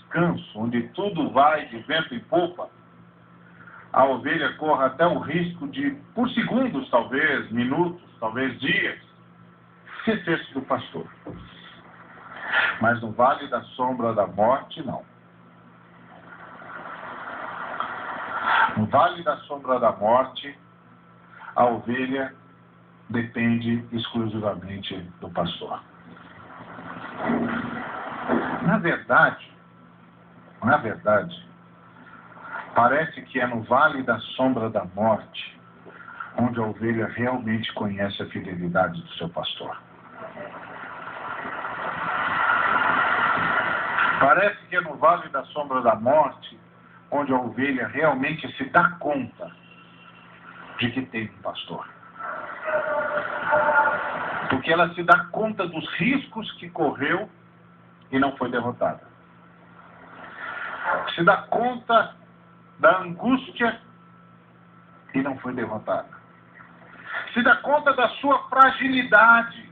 descanso, onde tudo vai de vento em popa, a ovelha corre até o risco de, por segundos talvez, minutos, talvez dias, esquecer-se do pastor. Mas no vale da sombra da morte, não. No vale da sombra da morte, a ovelha depende exclusivamente do pastor. Na verdade, parece que é no vale da sombra da morte onde a ovelha realmente conhece a fidelidade do seu pastor. Parece que é no vale da sombra da morte onde a ovelha realmente se dá conta de que tem um pastor. Porque ela se dá conta dos riscos que correu e não foi derrotada. Se dá conta da angústia e não foi derrotada. Se dá conta da sua fragilidade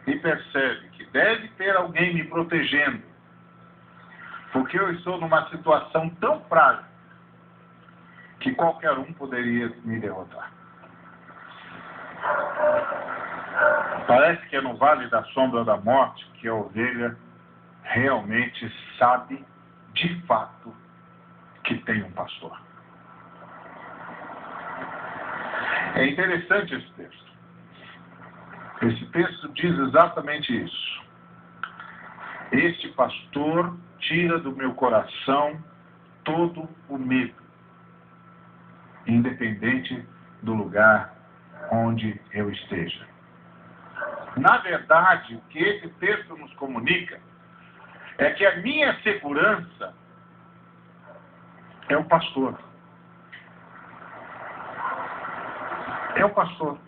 e percebe que deve ter alguém me protegendo, porque eu estou numa situação tão frágil que qualquer um poderia me derrotar. Parece que é no vale da sombra da morte que a ovelha realmente sabe, de fato, que tem um pastor. É interessante esse texto. Esse texto diz exatamente isso. Este pastor tira do meu coração todo o medo, independente do lugar onde eu esteja. Na verdade, o que esse texto nos comunica é que a minha segurança é o pastor. É o pastor.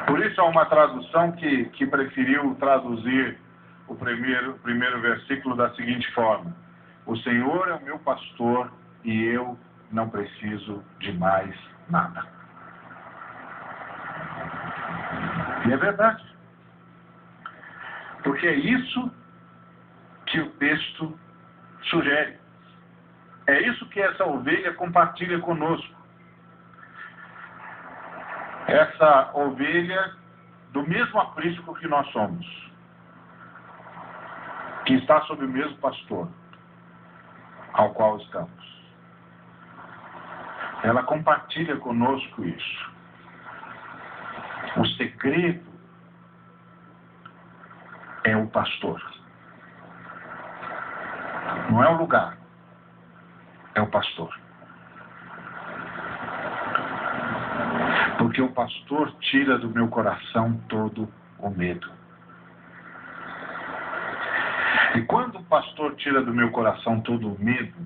Por isso há uma tradução que preferiu traduzir o primeiro versículo da seguinte forma: o Senhor é o meu pastor e eu não preciso de mais nada. E é verdade. Porque é isso que o texto sugere. É isso que essa ovelha compartilha conosco. Essa ovelha do mesmo aprisco que nós somos, que está sob o mesmo pastor ao qual estamos. Ela compartilha conosco isso. O segredo é o pastor. Não é o lugar, é o pastor. Porque o pastor tira do meu coração todo o medo. E quando o pastor tira do meu coração todo o medo,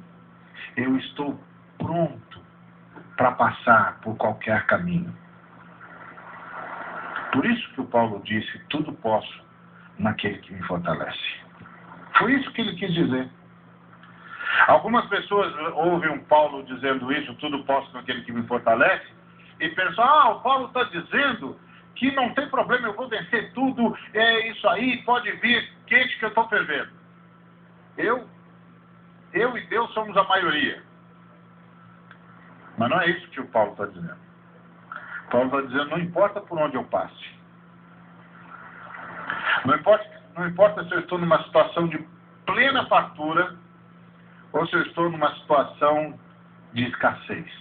eu estou pronto para passar por qualquer caminho. Por isso que o Paulo disse: tudo posso naquele que me fortalece. Foi isso que ele quis dizer. Algumas pessoas ouvem o Paulo dizendo isso: tudo posso naquele que me fortalece, e pensam: o Paulo está dizendo que não tem problema, eu vou vencer tudo, é isso aí, pode vir quente que eu estou fervendo. Eu e Deus somos a maioria. Mas não é isso que o Paulo está dizendo. Paulo está dizendo: não importa por onde eu passe. Não importa se eu estou numa situação de plena fartura ou se eu estou numa situação de escassez.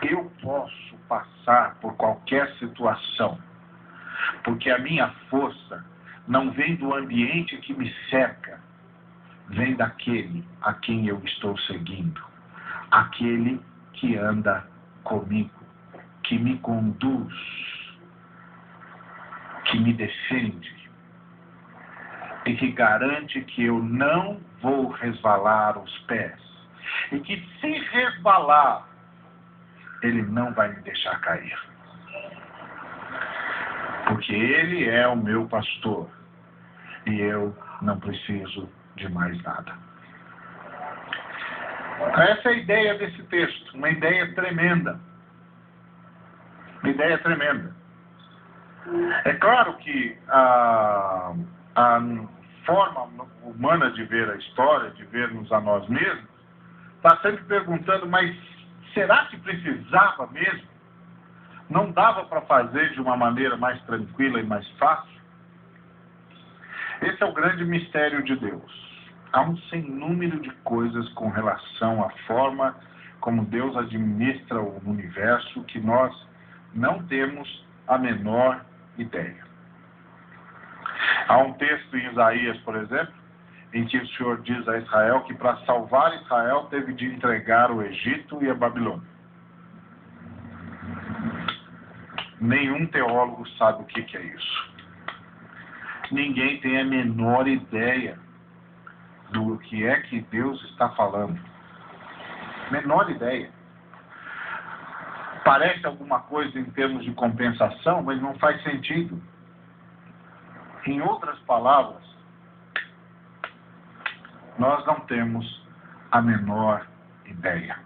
Eu posso passar por qualquer situação, porque a minha força não vem do ambiente que me cerca, vem daquele a quem eu estou seguindo, aquele que anda comigo, que me conduz, que me defende e que garante que eu não vou resvalar os pés, e que se resvalar, ele não vai me deixar cair. Porque ele é o meu pastor e eu não preciso de mais nada. Essa é a ideia desse texto, uma ideia tremenda. Uma ideia tremenda. É claro que a forma humana de ver a história, de vermos a nós mesmos, está sempre perguntando, mas será que precisava mesmo? Não dava para fazer de uma maneira mais tranquila e mais fácil? Esse é o grande mistério de Deus. Há um sem número de coisas com relação à forma como Deus administra o universo que nós não temos a menor ideia. Há um texto em Isaías, por exemplo, em que o Senhor diz a Israel que para salvar Israel teve de entregar o Egito e a Babilônia. Nenhum teólogo sabe o que é isso. Ninguém tem a menor ideia do que é que Deus está falando. Menor ideia. Parece alguma coisa em termos de compensação, mas não faz sentido. Em outras palavras, nós não temos a menor ideia.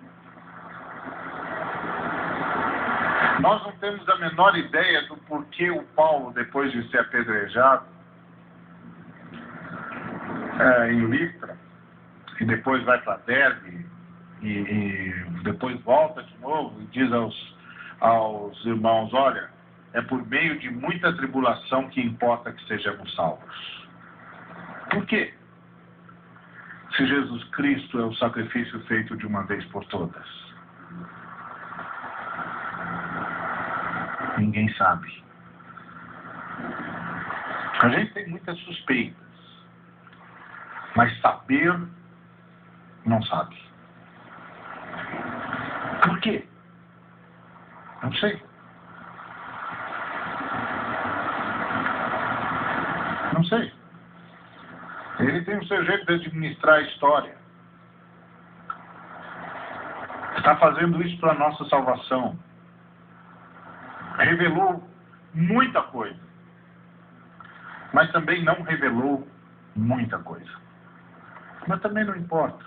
Nós não temos a menor ideia do porquê o Paulo, depois de ser apedrejado em Listra, e depois vai para Derbe, e depois volta de novo e diz aos irmãos, olha, é por meio de muita tribulação que importa que sejamos salvos. Por quê? Se Jesus Cristo é o sacrifício feito de uma vez por todas. Ninguém sabe. A gente tem muitas suspeitas, mas saber não sabe. Por quê? Não sei. Não sei. Ele tem o seu jeito de administrar a história. Está fazendo isso para a nossa salvação. Revelou muita coisa, mas também não revelou muita coisa. Mas também não importa.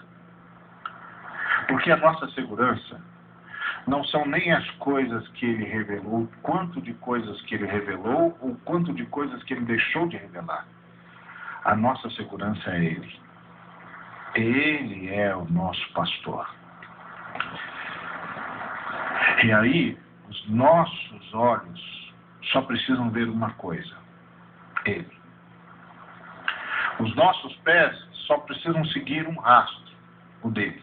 Porque a nossa segurança não são nem as coisas que ele revelou, quanto de coisas que ele revelou ou quanto de coisas que ele deixou de revelar. A nossa segurança é ele. Ele é o nosso pastor. E aí, os nossos olhos só precisam ver uma coisa: ele. Os nossos pés só precisam seguir um rastro, o dele.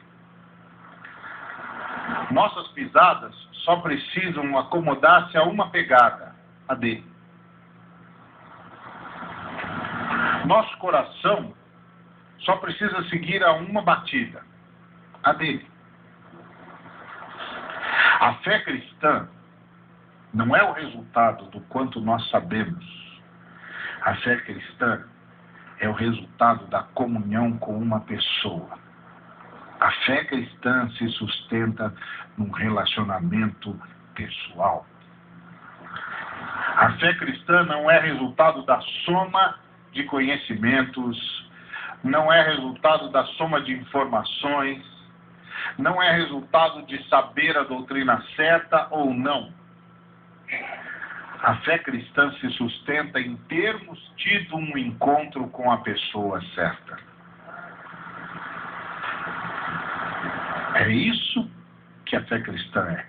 Nossas pisadas só precisam acomodar-se a uma pegada, a dele. Nosso coração só precisa seguir a uma batida, a dele. A fé cristã não é o resultado do quanto nós sabemos. A fé cristã é o resultado da comunhão com uma pessoa. A fé cristã se sustenta num relacionamento pessoal. A fé cristã não é resultado da soma de conhecimentos, não é resultado da soma de informações, não é resultado de saber a doutrina certa ou não. A fé cristã se sustenta em termos tido um encontro com a pessoa certa. É isso que a fé cristã é.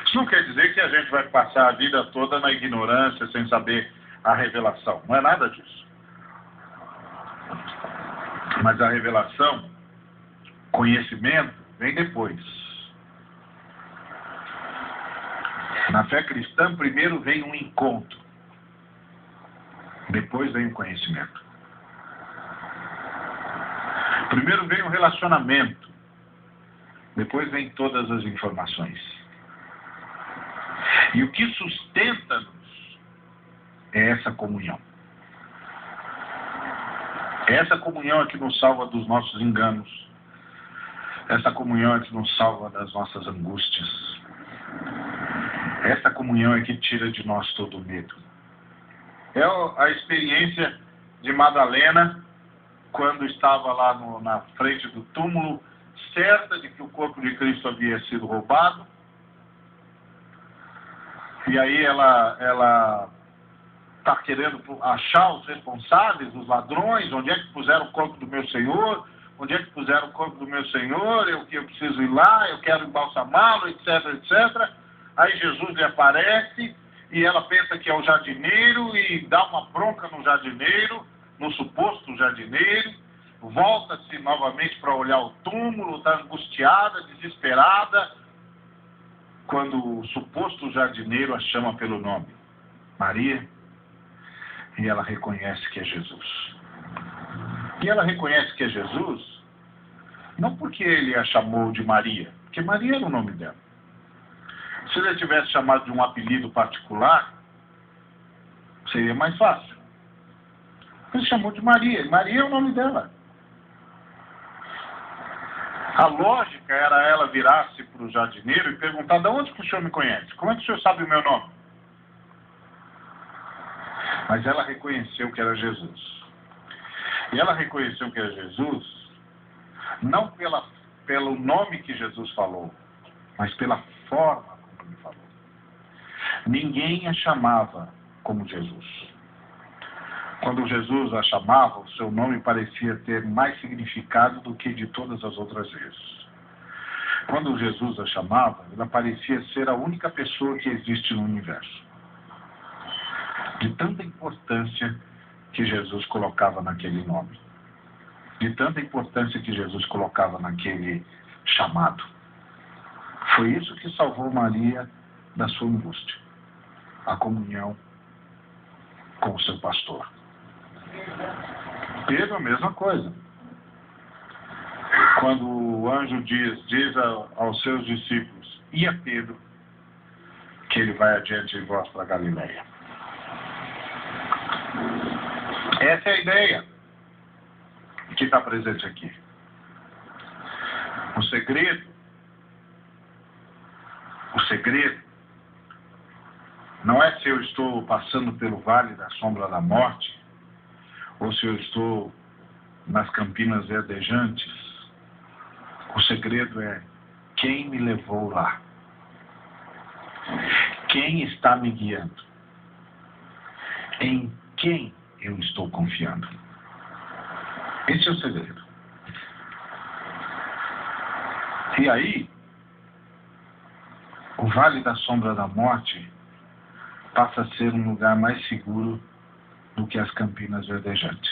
Isso não quer dizer que a gente vai passar a vida toda na ignorância, sem saber a revelação. Não é nada disso. Mas a revelação, conhecimento, vem depois. Na fé cristã, primeiro vem um encontro. Depois vem o conhecimento. Primeiro vem o relacionamento. Depois vem todas as informações. E o que sustenta-nos é essa comunhão. É essa comunhão é que nos salva dos nossos enganos. Essa comunhão é que nos salva das nossas angústias. Essa comunhão é que tira de nós todo o medo. É a experiência de Madalena, quando estava lá na frente do túmulo, certa de que o corpo de Cristo havia sido roubado. E aí ela está querendo achar os responsáveis, os ladrões, onde é que puseram o corpo do meu Senhor, onde é que puseram o corpo do meu Senhor, eu preciso ir lá, eu quero embalsamá-lo, etc, etc. Aí Jesus lhe aparece e ela pensa que é o jardineiro e dá uma bronca no jardineiro, no suposto jardineiro, volta-se novamente para olhar o túmulo, está angustiada, desesperada, quando o suposto jardineiro a chama pelo nome, Maria, e ela reconhece que é Jesus. E ela reconhece que é Jesus, não porque ele a chamou de Maria, porque Maria era o nome dela. Se ele tivesse chamado de um apelido particular, seria mais fácil. Ele chamou de Maria, e Maria é o nome dela. A lógica era ela virar-se para o jardineiro e perguntar: de onde que o senhor me conhece? Como é que o senhor sabe o meu nome? Mas ela reconheceu que era Jesus. E ela reconheceu que era Jesus, não pelo nome que Jesus falou, mas pela forma como ele falou. Ninguém a chamava como Jesus. Quando Jesus a chamava, o seu nome parecia ter mais significado do que de todas as outras vezes. Quando Jesus a chamava, ela parecia ser a única pessoa que existe no universo. De tanta importância que Jesus colocava naquele nome. De tanta importância que Jesus colocava naquele chamado. Foi isso que salvou Maria da sua angústia. A comunhão com o seu pastor. Pedro, a mesma coisa. Quando o anjo diz aos seus discípulos: e a Pedro, que ele vai adiante de vós para Galileia. Essa é a ideia que está presente aqui. O segredo não é se eu estou passando pelo vale da sombra da morte, ou se eu estou nas campinas verdejantes. O segredo é quem me levou lá. Quem está me guiando? Em quem eu estou confiando? Esse é o segredo. E aí, o vale da sombra da morte passa a ser um lugar mais seguro do que as campinas verdejantes.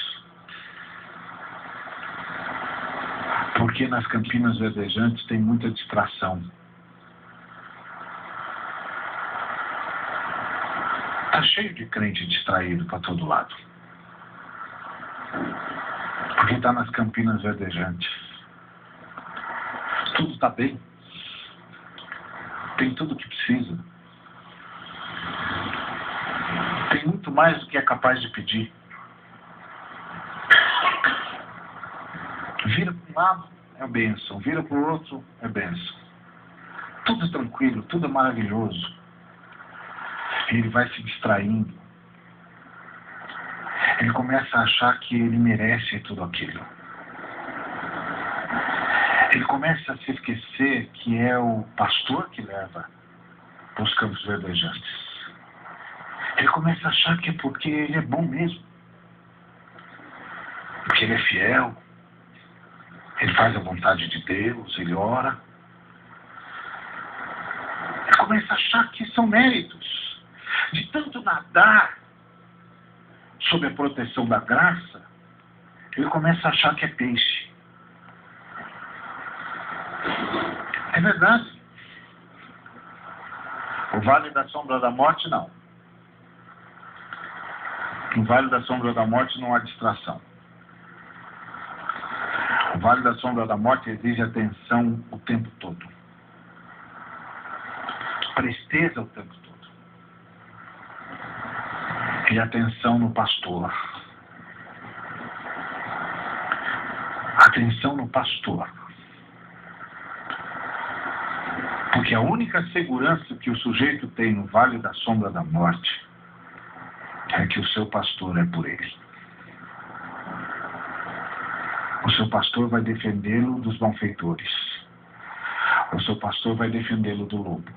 Porque nas campinas verdejantes tem muita distração. Está cheio de crente distraído para todo lado. Porque está nas campinas verdejantes. Tudo está bem. Tem tudo o que precisa. Tem muito mais do que é capaz de pedir. Vira para um lado, é bênção. Vira para o outro, é bênção. Tudo é tranquilo, tudo é maravilhoso. E ele vai se distraindo. Ele começa a achar que ele merece tudo aquilo. Ele começa a se esquecer que é o pastor que leva para os campos verdejantes. Ele começa a achar que é porque ele é bom mesmo. Porque ele é fiel. Ele faz a vontade de Deus, ele ora. Ele começa a achar que são méritos. De tanto nadar sob a proteção da graça, ele começa a achar que é peixe. É verdade. O vale da sombra da morte, não. No vale da sombra da morte não há distração. O vale da sombra da morte exige atenção o tempo todo. Presteza o tempo todo. E atenção no pastor. Atenção no pastor. Porque a única segurança que o sujeito tem no vale da sombra da morte é que o seu pastor é por ele. O seu pastor vai defendê-lo dos malfeitores. O seu pastor vai defendê-lo do lobo.